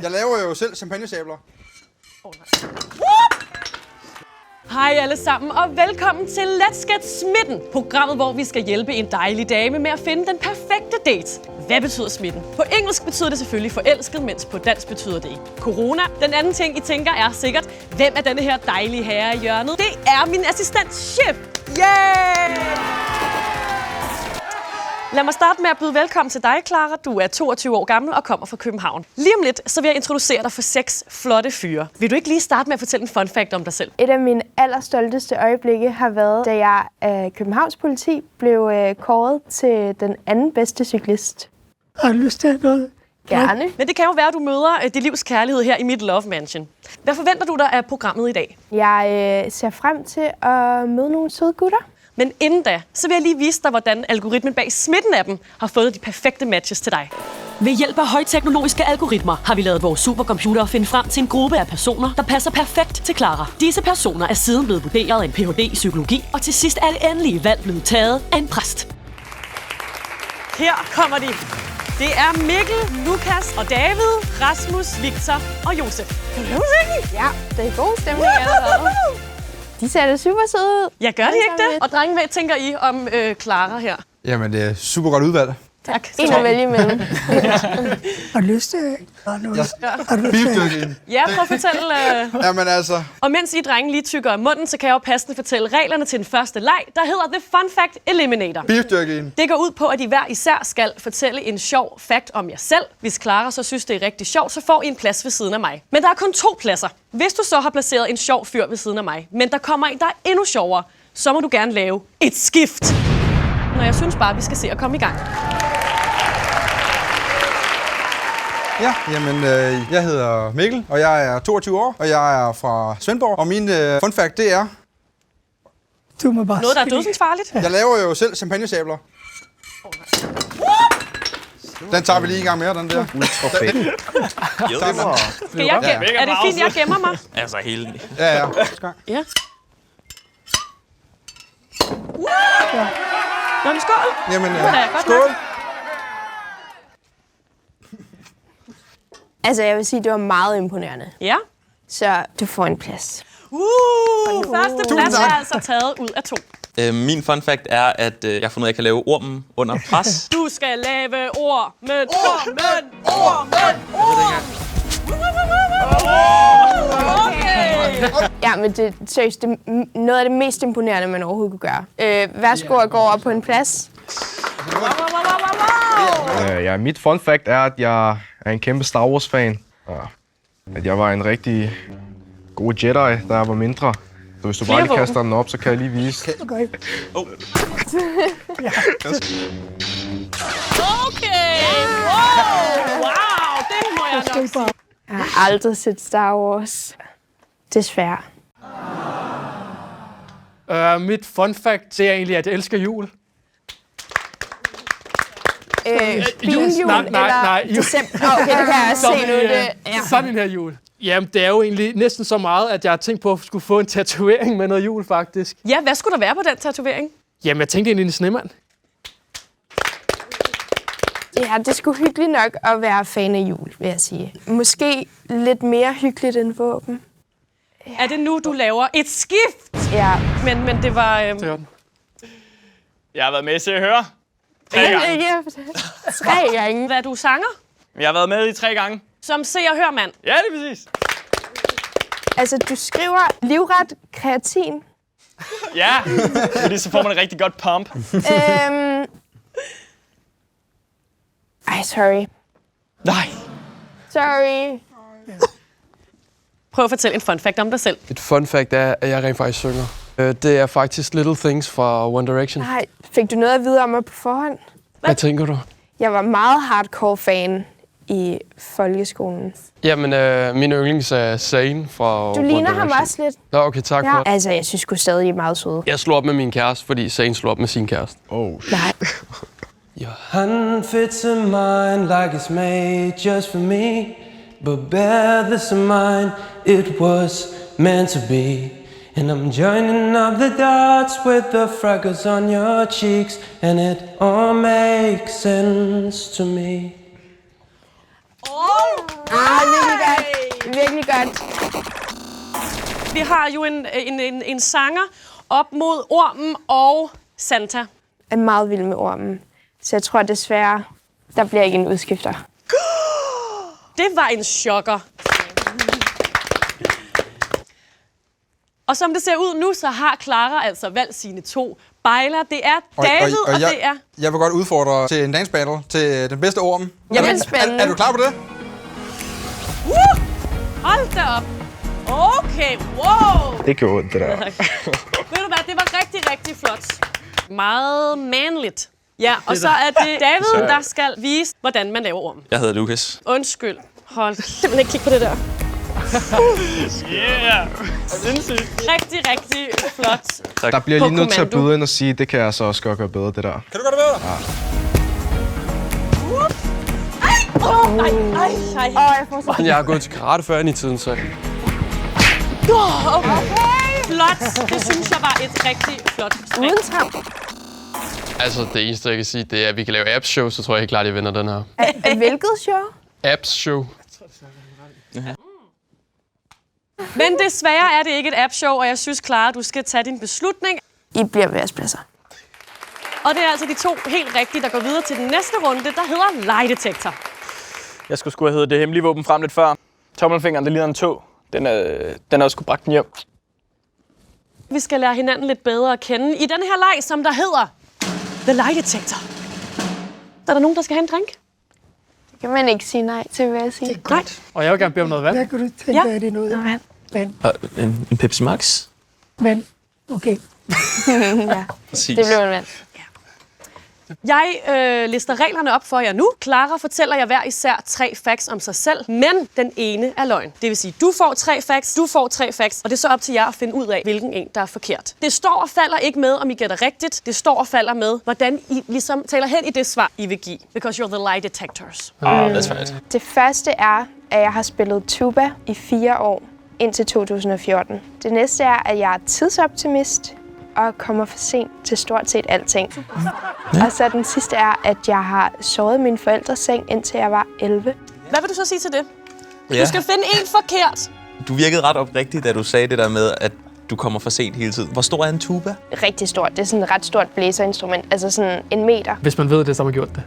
Jeg laver jo selv champagnesabler. Hej alle sammen, og velkommen til Let's Get Smitten. Programmet, hvor vi skal hjælpe en dejlig dame med at finde den perfekte date. Hvad betyder smitten? På engelsk betyder det selvfølgelig forelsket, mens på dansk betyder det corona. Den anden ting, I tænker, er sikkert, hvem er denne her dejlige herre i hjørnet? Det er min assistent Chip. Yay! Lad mig starte med at byde velkommen til dig, Clara. Du er 22 år gammel og kommer fra København. Lige om lidt, så vil jeg introducere dig for 6 flotte fyre. Vil du ikke lige starte med at fortælle en fun fact om dig selv? Et af mine allerstolteste øjeblikke har været, da jeg af Københavns politi blev kåret til den anden bedste cyklist. Har du lyst til noget? Gerne. Men det kan jo være, at du møder dit livs kærlighed her i mit Love Mansion. Hvad forventer du dig af programmet i dag? Jeg ser frem til at møde nogle søde gutter. Men inden da, så vil jeg lige vise dig, hvordan algoritmen bag Smitten-appen har fundet de perfekte matches til dig. Ved hjælp af højteknologiske algoritmer har vi lavet vores supercomputer finde frem til en gruppe af personer, der passer perfekt til Clara. Disse personer er siden blevet vurderet af en Ph.D. i psykologi, og til sidst er det endelige valg blevet taget af en præst. Her kommer de. Det er Mikkel, Lukas og David, Rasmus, Victor og Josef. Kan du lave musikken? Ja, det er god stemning allerede. De ser da super søde ud. Jeg gør det ikke det? Og drenge, hvad tænker I om Clara her? Jamen, det er super godt udvalg. Tak. En at vælge imellem. Har du lyst til noget? Beefdyrking. Ja, prøv at fortælle. Jamen altså. Og mens I drenge lige tykker om munden, så kan jeg jo passende fortælle reglerne til den første leg, der hedder The Fun Fact Eliminator. Beefdyrking. Det går ud på, at I hver især skal fortælle en sjov fact om jer selv. Hvis Clara så synes, det er rigtig sjovt, så får I en plads ved siden af mig. Men der er kun 2 pladser. Hvis du så har placeret en sjov fyr ved siden af mig, men der kommer en, der er endnu sjovere, så må du gerne lave et skift. Når jeg synes bare, vi skal se at komme i gang. Ja, jamen, jeg hedder Mikkel, og jeg er 22 år, og jeg er fra Svendborg. Og min fun fact, det er... Du må bare Noget, der er dødsensfarligt. Jeg laver jo selv champagnesabler. Den tager vi lige i gang med, den der. Ultra fedt. Skal jeg gemme? Er det fint, jeg gemmer mig? Altså hele... Ja. Ja. Nå, men skål. Jamen, Ja, godt skål. nok. Altså, jeg vil sige, det var meget imponerende. Ja. Så du får en plads. Første plads er altså taget ud af 2. Min fun fact er, at jeg har fundet ud af, at jeg kan lave ormen under pres. Du skal lave ormen. Okay. Ja, men det seriøst, det er noget af det mest imponerende, man overhovedet kunne gøre. Værsgo at gå over på en plads. Ja, mit fun fact er, at jeg er en kæmpe Star Wars-fan. Og at jeg var en rigtig god Jedi, da jeg var mindre. Så hvis du bare lige kaster den op, så kan jeg lige vise. Okay. Wow. Wow, det må jeg nok sige. Jeg har aldrig set Star Wars. Desværre. Mit fun fact, det er egentlig, at jeg elsker jul. Biljul nej, eller december? Okay, det kan jeg også se nu. Ja. Sådan en her jul. Jamen, det er jo egentlig næsten så meget, at jeg har tænkt på at skulle få en tatovering med noget jul, faktisk. Ja, hvad skulle der være på den tatovering? Jamen, jeg tænkte egentlig en snemand. Ja, det er sgu hyggeligt nok at være fan af jul, vil jeg sige. Måske lidt mere hyggeligt end våben. Er det nu, du laver et skift? Ja. Men det var... Jeg har været med til at høre 3 gange. Ikke 3 gange. Hvad er du sanger? Jeg har været med i 3 gange. Som se og hør mand. Ja, det er præcis. Altså, du skriver livret kreatin. Ja, fordi så får man et rigtig godt pump. Sorry. Nej. Sorry. Prøv at fortælle en fun fact om dig selv. Et fun fact er, at jeg rent faktisk synger. Det er faktisk Little Things fra One Direction. Nej, fik du noget at vide om mig på forhånd? Hvad tænker du? Jeg var meget hardcore fan i folkeskolen. Jamen, min yndlings er Zayn fra Du One ligner ham Direction. også lidt. Nå, okay, tak for Ja, det. altså, jeg synes sgu stadig, I er meget søde. Jeg slog op med min kæreste, fordi Zayn slog op med sin kæreste. Nej. Your hand fits in mine like it's made just for me. But bear this in mind, it was meant to be. And I'm joining up the dots with the freckles on your cheeks. And it all makes sense to me. Oh! Virkelig godt. Virkelig godt. Vi har jo en sanger op mod ormen og Santa. Jeg er meget vild med ormen, så jeg tror desværre, der bliver ikke en udskifter. Det var en chokker. Og som det ser ud nu, så har Clara altså valgt sine 2 bejler. Det er David, og det er... Jeg vil godt udfordre til en dance battle til den bedste orm. Jamen, spændende. Er du klar på det? Hold da op. Okay, wow. Det gjorde ondt, det der. Ved du hvad, det var rigtig, rigtig flot. Meget manligt. Ja, og så er det David, der skal vise, hvordan man laver ormen. Jeg hedder Lukas. Undskyld. Hold simpelthen ikke kigge på det der. Yeah! Sindssygt. Rigtig, rigtig flot. Tak. Der bliver lige nødt til at kommando. byde ind og sige, det kan jeg så også godt gøre bedre, det der. Kan du gøre det bedre? Ja. Jeg får så... Jeg har gået til karate før i tiden, så... Okay. Flot. Det synes jeg var et rigtig flot træk. Uden tramp. Altså, det eneste, jeg kan sige, det er, at vi kan lave apps-show, så tror jeg helt klart, at jeg vinder den her. Hvilket show? Apps-show. Men desværre er det ikke et app-show, og jeg synes, Clara, du skal tage din beslutning. I bliver ved jeres pladser. Og det er altså de 2 helt rigtige, der går videre til den næste runde, der hedder legedetektor. Jeg skulle have heddet det hemmelige våben frem lidt før. Tommelfingeren, det ligner en tog. Den er også skulle bragt den hjem. Vi skal lære hinanden lidt bedre at kende i den her leg, som der hedder The Lie Detector. Er der nogen, der skal have en drink? Det kan man ikke sige nej til, vil jeg sige. Nej. Og jeg vil gerne bede om noget vand. Hvad kan du tænke dig, det er noget? Vand. Vand. En Pepsi Max? Vand. Okay. Ja, Præcis. det blev en vand. Jeg lister reglerne op for jer nu. Clara fortæller jer hver især 3 facts om sig selv, men den ene er løgn. Det vil sige, du får 3 facts, du får 3 facts, og det er så op til jer at finde ud af, hvilken en, der er forkert. Det står og falder ikke med, om I gætter rigtigt. Det står og falder med, hvordan I ligesom taler hen i det svar, I vil give. Because you're the lie detectors. That's right. Det første er, at jeg har spillet tuba i 4 år, indtil 2014. Det næste er, at jeg er tidsoptimist og kommer for sent til stort set alting. Ja. Og så den sidste er, at jeg har sovet min forældres seng, indtil jeg var 11. Hvad vil du så sige til det? Ja. Du skal finde en forkert. Du virkede ret oprigtigt, da du sagde det der med, at du kommer for sent hele tiden. Hvor stor er en tuba? Rigtig stort. Det er sådan et ret stort blæserinstrument. Altså sådan 1 meter. Hvis man ved det, så har man gjort det.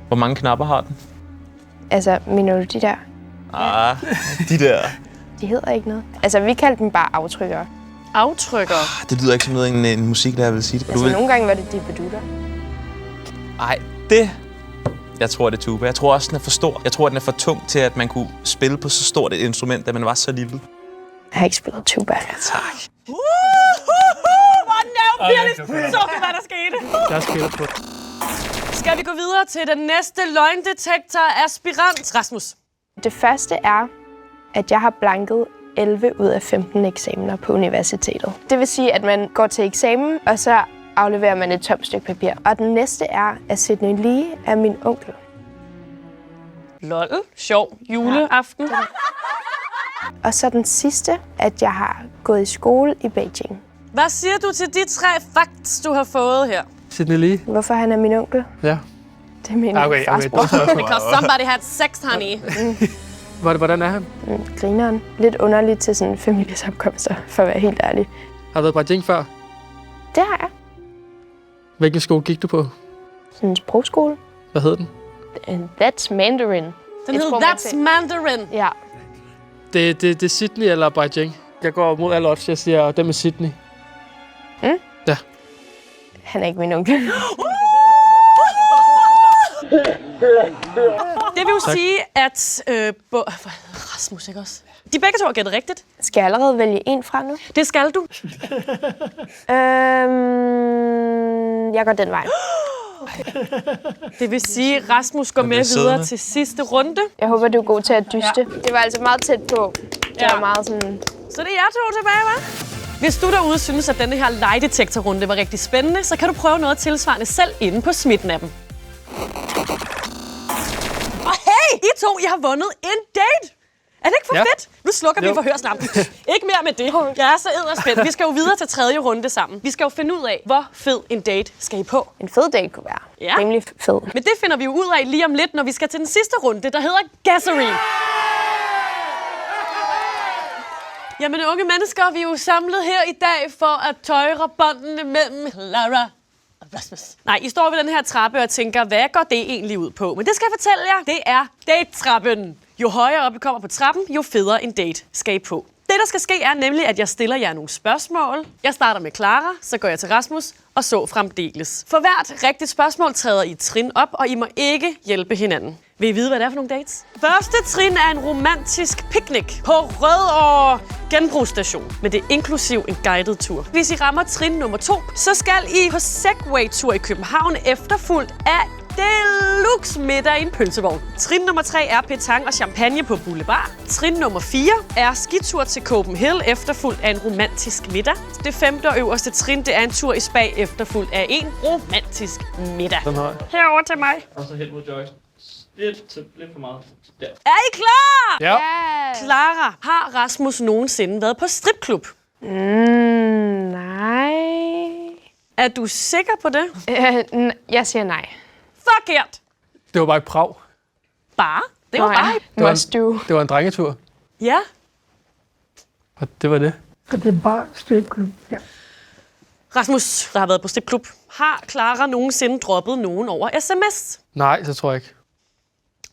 Hvor mange knapper har den? Altså, mener du de der? De der. De hedder ikke noget. Altså, vi kaldte dem bare aftrykkere. Aftrykker. Det lyder ikke som noget, en musiklærer vil sige. Altså, nogle gange var det dippedutter. Ej, det... Jeg tror, det er tuba. Jeg tror også, den er for stor. Jeg tror, den er for tung til, at man kunne spille på så stort et instrument, da man var så lille. Jeg har ikke spillet tuba. Ja, tak. Hvor nervepirligt så hvad der skete. Der er spillet på. Skal vi gå videre til den næste løgndetektor-aspirant, Rasmus? Det første er, at jeg har blanket 11 ud af 15 eksamener på universitetet. Det vil sige, at man går til eksamen, og så afleverer man et tomt stykke papir. Og den næste er, at Sydney Lee er min onkel. Lol. Sjov. Juleaften. Ja. Og så den sidste, at jeg har gået i skole i Beijing. Hvad siger du til de 3 facts, du har fået her? Sydney Lee. Hvorfor han er min onkel? Ja. Det er min fars bror. Because somebody had sex, honey. Hvordan er han? Grineren. Lidt underligt til sådan familiesamkomster, for at være helt ærlig. Har du været i Beijing før? Det har jeg. Hvilken skole gik du på? Sådan en sprogskole. Hvad hed den? That's Mandarin. Den hed That's Mandarin. Ja. Det er Sydney eller Beijing? Jeg går mod alle odds, jeg siger, den med Sydney. Ja. Han er ikke min onkel. Det vil jo sige, at... Rasmus, ikke også? De begge 2 har gættet rigtigt. Skal jeg allerede vælge en fra nu? Det skal du. Jeg går den vej. Det vil sige, at Rasmus går med videre til sidste runde. Jeg håber, du er god til at dyste. Ja. Det var altså meget tæt på. Det var meget sådan... Så det er jer 2 tilbage, hva'? Hvis du derude synes, at denne her legedetektorrunde var rigtig spændende, så kan du prøve noget tilsvarende selv inde på Smidt-appen. Og hey! I 2, I har vundet en date! Er det ikke for fedt? Nu slukker vi forhørslampen. Ikke mere med det. Jeg er så edderspændt. Vi skal jo videre til tredje runde sammen. Vi skal jo finde ud af, hvor fed en date skal I på. En fed date kunne være rimelig fed. Men det finder vi jo ud af lige om lidt, når vi skal til den sidste runde, der hedder Gasserine. Jamen unge mennesker, vi er jo samlet her i dag for at tøjre båndene mellem Clara og Rasmus. Nej, I står ved den her trappe og tænker, hvad går det egentlig ud på? Men det skal jeg fortælle jer, det er date-trappen. Jo højere op I kommer på trappen, jo federe en date skal I på. Det, der skal ske, er nemlig, at jeg stiller jer nogle spørgsmål. Jeg starter med Clara, så går jeg til Rasmus, og så fremdeles. For hvert rigtigt spørgsmål træder I et trin op, og I må ikke hjælpe hinanden. Vil I vide, hvad det er for nogle dates? Første trin er en romantisk picnic på Rødovre genbrugsstation. Men det er inklusiv en guided tur. Hvis I rammer trin nummer 2, så skal I på Segway-tur i København efterfulgt af deluxe middag i en pølsevogn. Trin nummer 3 er petang og champagne på Boulevard. Trin nummer 4 er skitur til Copenhagen efterfulgt af en romantisk middag. Det 5. og øverste trin, det er en tur i spa efterfulgt af en romantisk middag. Herover til mig. Og så helt mod Joyce. Lidt for meget. Ja. Er I klar? Ja. Clara, har Rasmus nogensinde været på stripklub? Nej. Er du sikker på det? Jeg siger nej. Forkert. Det var bare i Prag. Bare? Det var bare. Must do. Det var en drengetur. Ja. Og det var det. Så det er bare stripklub. Ja. Rasmus, der har været på stripklub. Har Clara nogensinde droppet nogen over sms? Nej, så tror jeg ikke.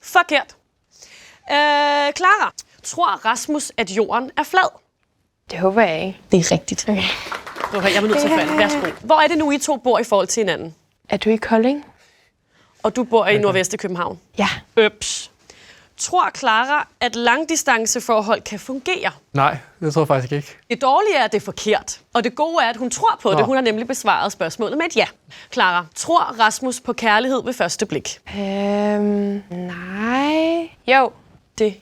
Forkert. Clara, tror Rasmus, at jorden er flad? Det håber jeg ikke. Det er rigtigt. Okay. Jeg er nødt til at falde. Værsgo. Hvor er det nu, I to bor i forhold til hinanden? Er du i Kolding? Og du bor i nordvest i København? Ja. Øps. Tror Clara, at langdistanceforhold kan fungere? Nej, det tror jeg faktisk ikke. Det dårlige er, at det er forkert. Og det gode er, at hun tror på det. Hun har nemlig besvaret spørgsmålet med et ja. Clara, tror Rasmus på kærlighed ved første blik? Nej. Jo. Det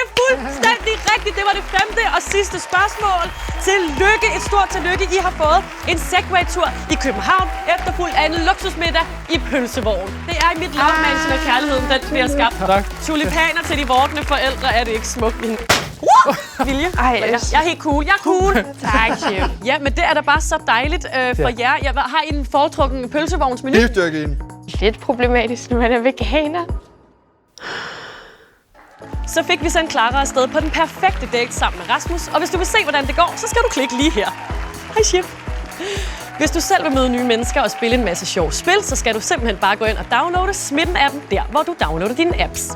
er fuldstændig rigtigt. Det var det 5. og sidste spørgsmål. Tillykke, et stort tillykke. I har fået en Segway-tur i København, efterfulgt af en luksusmiddag i pølsevogn. Det er i mit love mansion, at kærligheden den bliver skabt. Tak. Tulipaner til de vortende forældre, er det ikke smukt? Vilje? Jeg er helt cool. Jeg er cool. Tak, Chef. Ja, men det er da bare så dejligt for jer. Jeg har I en foretrukken pølsevognsmenu? Lidt problematisk, når man er veganer. Så fik vi sendt Clara afsted på den perfekte date sammen med Rasmus. Og hvis du vil se, hvordan det går, så skal du klikke lige her. Hej, chef. Hvis du selv vil møde nye mennesker og spille en masse sjove spil, så skal du simpelthen bare gå ind og downloade Smitten-appen, der hvor du downloader dine apps.